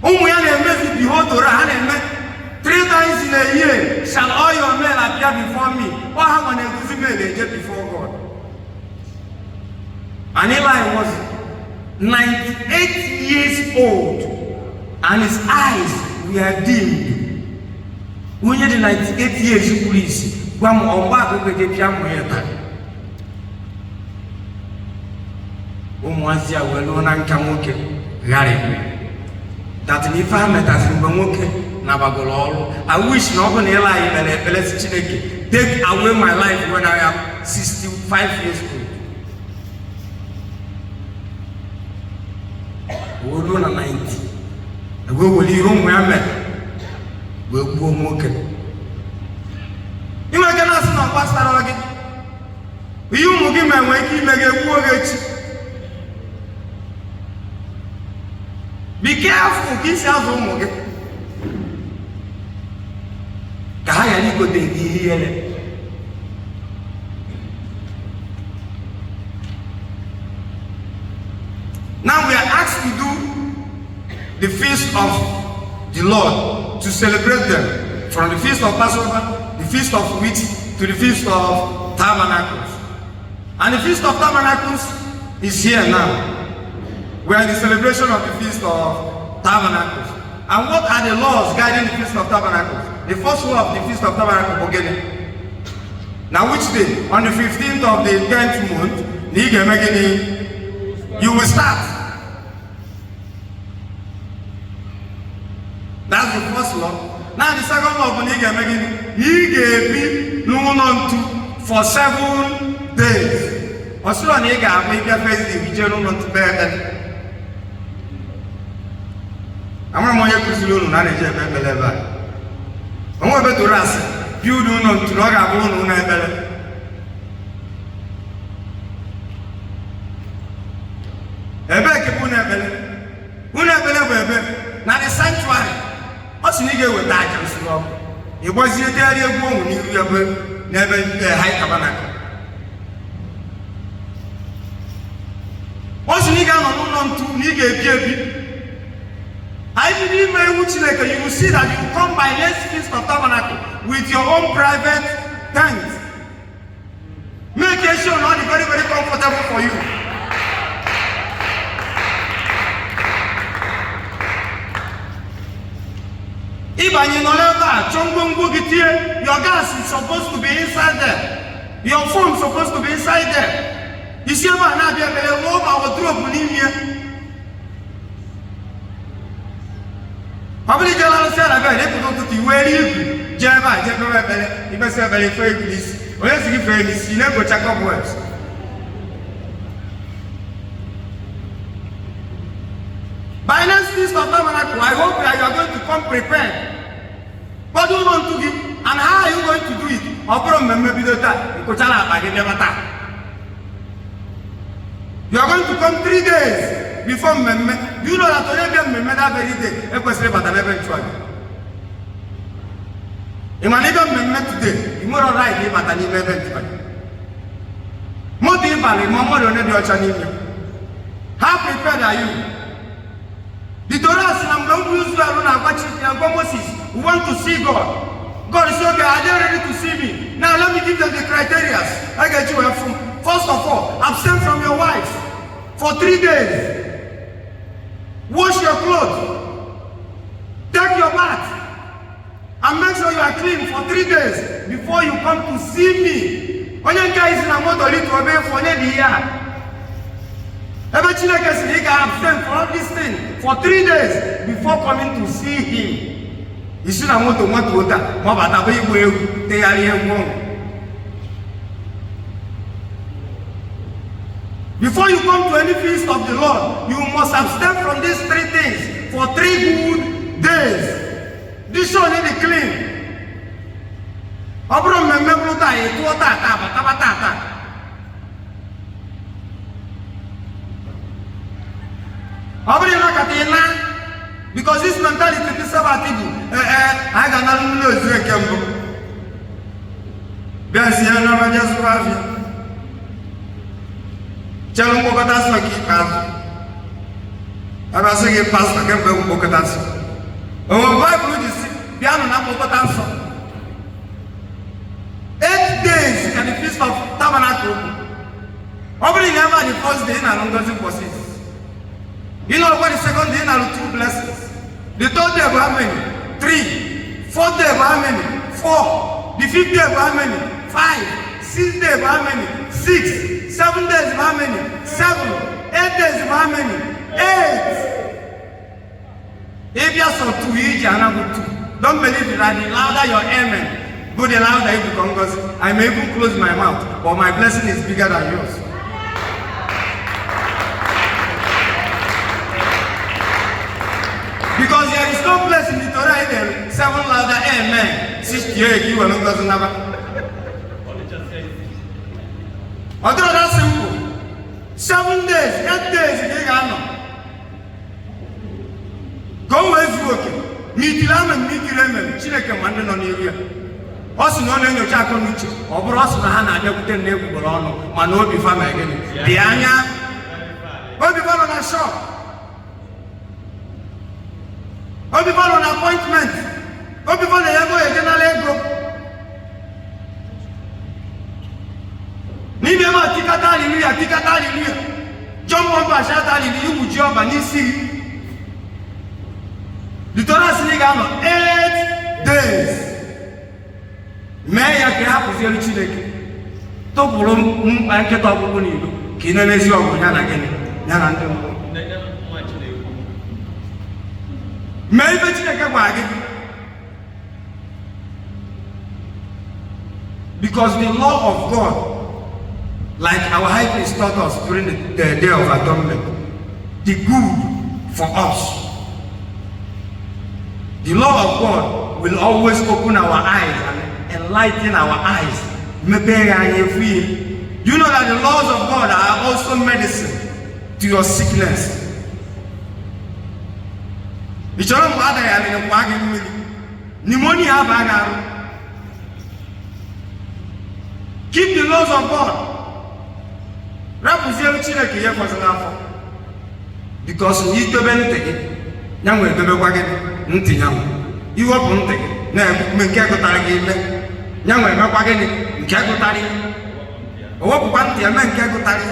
[SPEAKER 1] We have a message behold Torah 3 times in a year shall all your men appear before me. What have an exclusive before God? And Eli was 98 years old. And his eyes were dimmed. When you 98 years, you please, one more back with the piano. Once you were alone and Kamoke, Gary. That if I met us in Bamoke, Nabagolo, I wish no one Eli and a take away my life when I am 65 years old. We're 90. We will leave home where I met. We'll go moke. You can ask no pastor again. You will give my way, you make a mortgage. Be careful, this house home again. Kaya go here. Now we are asked to do the feast of the Lord, to celebrate them from the feast of Passover, the feast of wheat, to the feast of Tabernacles. And the Feast of Tabernacles is here now. We are in the celebration of the Feast of Tabernacles. And what are the laws guiding the Feast of Tabernacles? The first law of the Feast of Tabernacles, beginning. Now which day? On the 15th of the 10th month, you will start. That's the first law. Now the second law of he gave me for 7 days. Also on the first day, we don't want to bear. I'm not going to do that. I'm going to do that. You do not to log up on Unabella. Unabella, not a sanctuary. What's the nigger with that? It was the area of woman, you never high tabernacle. What's the nigger on to nigger? I believe very much later you will see that you will come by next Feast of Tabernacle with your own private tent. Make sure not very, very comfortable for you. Your gas is supposed to be inside there. Your phone is supposed to be inside there. You see, I'm not able to drop here. Public General said, I bet they put to where you Java, you must have very fair police. Or else you fairness, you never check up words. By next Feast of Tabernacles, I hope that you are going to come prepared. What do you want to give? And how are you going to do it? You are going to come 3 days. Before Memme, you know that only Memme that very day, it was never eventually. If I never Memme today, you more right, but I never eventually. More deep, more than your channel. How prepared are you? The Torah says, I'm going to use you alone and watch it. And Moses, who want to see God. God is okay, are they ready to see me? Now let me give them the criteria. I get you from. First of all, abstain from your wife for 3 days. Wash your clothes, take your bath, and make sure you are clean for 3 days before you come to see me. When you guys in a motor, to obey for the year. Every child can abstain from all this thing for 3 days before coming to see him. You should not want to water, but they are here. Before you come to any feast of the Lord, you must abstain from these 3 things for 3 good days. This show need to clean. Because this mentality is Sabbath. I cannot lose you. Tell Bogatas like he passed. I was saying, Pastor, get Bogatas. Oh, Bible is Piano Bogatas. 8 days at the Feast of Tabernacles. Probably never the first day in a long process. You know what the second day are 2 blessings. The third day of how many? 3. Fourth day of how many? 4. The 5th day of how many? 5. 6th day of how many? 6. 7 days of how many? 7. 8 days of how many? 8. If you saw 2 each, another 2. Don't believe it. The louder your amen, go the louder you become. Because I may even close my mouth, but my blessing is bigger than yours. Because there is no place in the Torah either. 7 louder amen. 68 you and doesn't have. Although that's simple. 7 days, 8 days, you can't. Go where's working. Meet Lam, Chile commanded on the area. Also, no name of Jaconucci, or Brosana, I couldn't name Bolono, Mano before my again. Diana, what before on a shop? What before on appointment? What before the Ego general group? Ni never Tikata tikata hallelujah. Jump up and shout hallelujah. You jump and you see. The Torah says 8 days. May ya ke hapu zeli Chineke. To bulu anke to bulu ni lu. Kinene zi ogo nyana gene. Nyana ndo. May be Chineke gwa agi. Because the law of God, like our high priest taught us during the day of atonement, the good for us. The law of God will always open our eyes and enlighten our eyes. Do you know that the laws of God are also medicine to your sickness? Pneumonia. Keep the laws of God. Because you don't take it. You open it. Now, make a good young man, my wagon, Kagotari. What one the man Kagotari?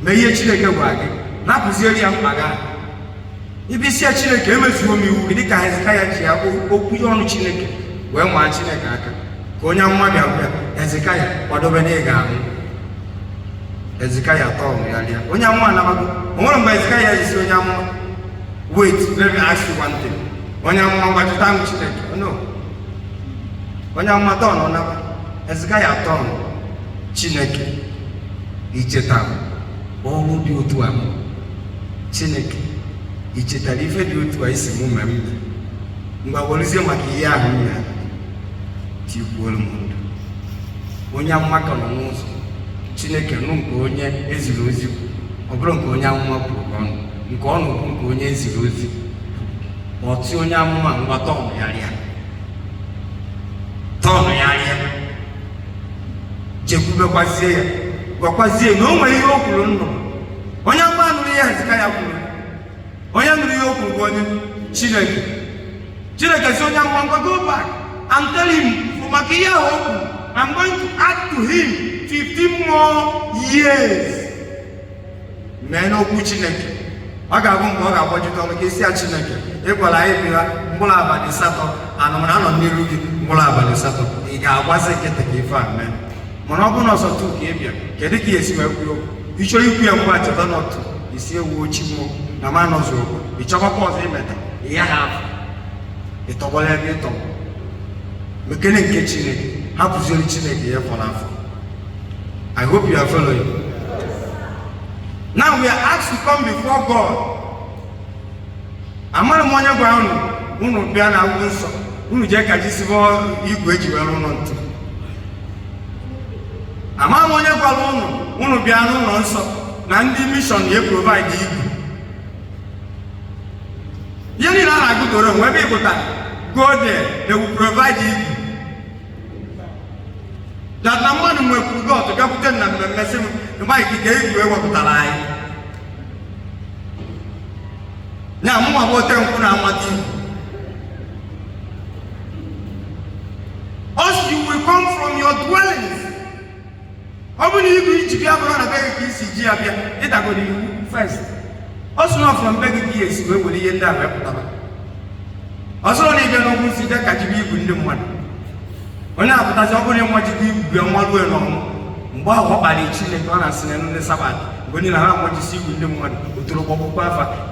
[SPEAKER 1] May you check a wagon. Rapuzelian Paga. If you see a chile came as you, you can Kaya, Okuyon Chileke, well, my Chileka. Konya Maga, Ezekiah, whatever they got. Ezekiah told me earlier. One of my Ezekiah is Onyam. Wait, let me ask you one thing. Onyam, what time Chileke? No. Onyam Madonna, Ezekiah told Chineke, Ichetam, all who do to him. Chineke, Ichetarife do to a simum. Mbawolizio Makia. Onye amaka no nso Chineke no nke onye eziri ozi ọ bụrụ nke onye amụma kwuru ọnụ nke ọnụ bụ nke onye eziri ozi ọtị onye amụma ngwata ọnụ ya rịa tọnụ ya rịa jekwubekwazie ya gwakwazie na o nwere ihe o kwuru ndụ onye amụma nụrụ ya Hezekaya kwuru onye nụrụ ihe o kwuru bụ onye Chineke si onye amụma go back and tell him I'm going to add to him 15 more years. Men of Chineke. I got one more about you to make a Chineke. Equal I Mula by the Sato, and Monan Nirugi, Mula by the Sato. He got was a get the gift, man. Monoponos or two gave you. Kediki is where you show you a watch or not to. You see a watching more. The man knows you. Which of course, he have a double heavy tongue. Mechanic kitchen, how to see Chineke here for life. I hope you are following. Now we are asked to come before God. Amara monya ground, unu bia na wunso, unu je kajisibo igwe jiwelu nonto. Amara monya gwa unu bia no nso, na ndi mission ye provide igwe. Yeni na na gudoro we be ikuta. Go there, they will provide igwe. That number will go to Captain and the message Mike gave you what the lie. Now, more about them. Us, you will come from your dwellings. How many you reach the other one? PCG it go to you first. Also, not from begging years, we will end up. Also, even no good see that Kajibi with them one. When I put a job on what you do, we are one way along. Wow, I chill and the Sabbath. When you have what you see with them one, to Robo,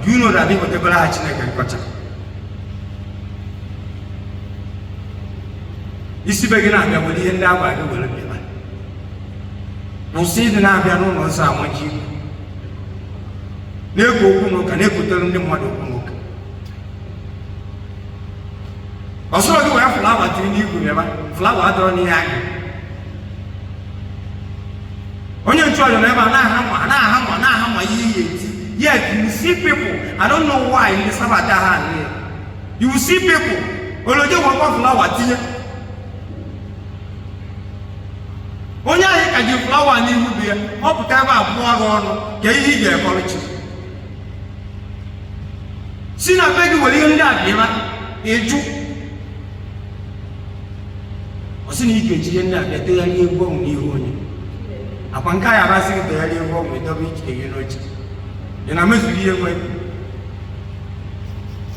[SPEAKER 1] you know that they were the Balachi and Quacha. You see, begging out there, will end up by the will be man. No see the Navian on someone cheap. Never can ever tell them what to look. Also, you have flower to you, flower don't need. When you try to never yet you see people, I don't know why in the Sabbath here. You see people, when you want flower to you. When you have flower and you will be up to have get you college. See, I beg you, will you not be Osini keji yenda bete ya ni egbo ni ho ni Upon Kaya Racing, the early work with the beach, you know, in a mystery way.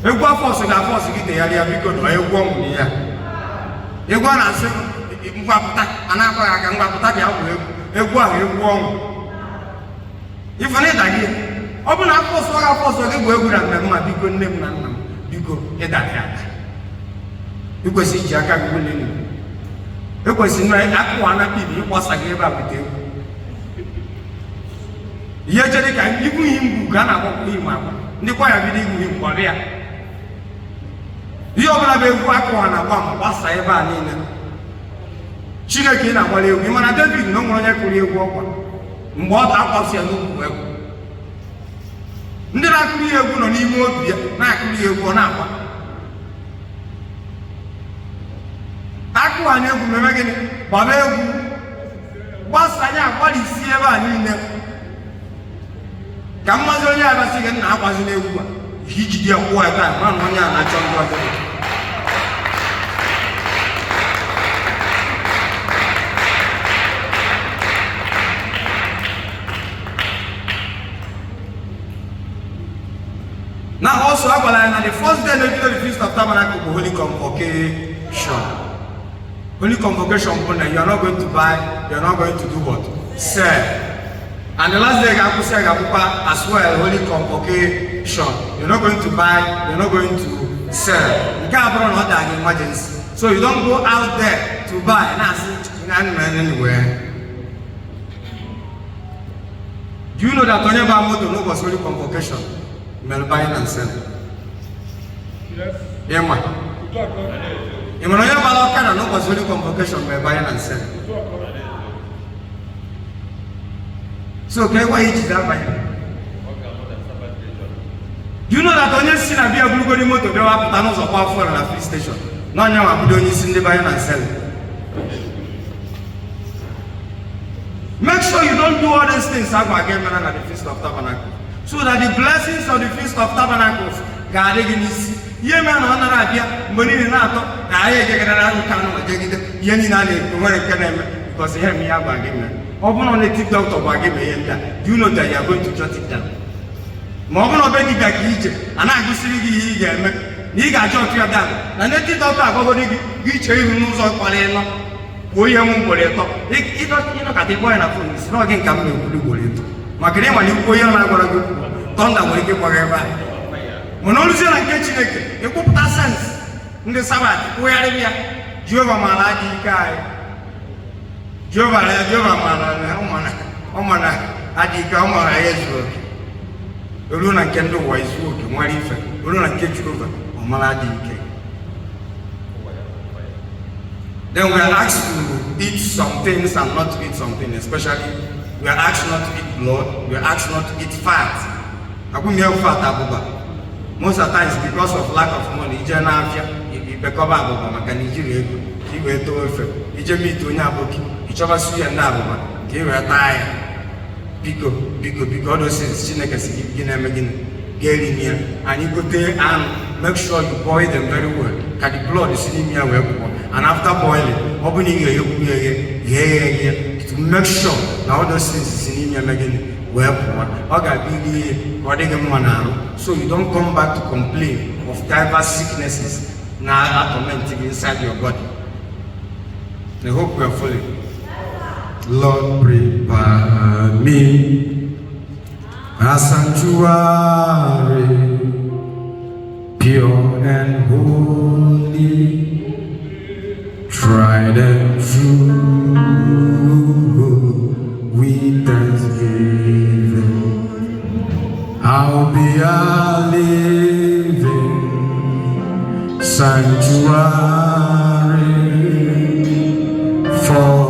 [SPEAKER 1] A war force and a force to get the area because I won't be here. You want to say, if you have an apple, I can attack you. A war, you won't. If I need idea, open up for the way we have my big name, you go get that. You go see Jacka willing. You go see my aquana people, was I gave up with you. Yet, you give him Gana, the choir believe him for there. You have a Wakwana, was I ever needed. Chilakina, while you don't know when I could walk. What happens here? Ndira kuri egwu no n'ime obi ya na akuri egwu na akwa akụ anya egwu meme gịnị gbaba egwu gbasanya akwali isi ebe a niile ka mmazi onye abasị gị na akwazi n'egwu a iji dị akwụwa ebe a mana onye a na-achọ ndị ọzọ. Now also, the first day they do the Feast of Tabernacles, Holy Convocation. Holy Convocation, you are not going to buy, you are not going to do what? Sell. And the last day, as well, Holy Convocation. You are not going to buy, you are not going to sell. You can't run out of emergency. So you don't go out there to buy and anywhere. Do you know that Tony Bamoto was Holy Convocation? Buying and selling. Yes. Yeah, man. Emmanuel Balokana no was really convocation by buying and selling. So, okay, why is that buying? Do you know that on your scene, I be a blue body motor, there are tunnels of power at a free station. No, no, I'm doing this in the buying and selling. Make sure you don't do all these things again at the Feast of Tabernacles. So that the blessings of the Feast of Tabernacles, God against Yemen on Arabia, Money Nato, I get another kind of Yeninani, because they have me up again. Open on the TikTok of Bagame, you know that you are going to jot it down. Morgan of Betty Egypt, and I go see the game. Niga jot your down, and let it out about each news of Paleno, William Boleto. It not at the point of it's not again coming to Boleto. Magrema ni koya na gora go tonda mo ike forever monoluzi na kechineke ekupta sense ndi sabat koya rebia Jehovah malaji kai Jehovah mala omana adika omara yesu oluna kendo waisu ke mwalifa oluna kechuva omalaji ke. Then we are asked to eat some things and not to eat something, especially we are asked not to eat blood, we are asked not to eat fat. Most of the times, because of lack of money, you become and you go there and make sure you boil them very well. Because the blood is in here, and after boiling, opening to make sure now all those things is in here making well. So you don't come back to complain of diverse sicknesses now tormenting inside your body. I hope we are following. Lord, prepare me a sanctuary, pure and holy, tried and true, with thanksgiving. I'll be a living sanctuary for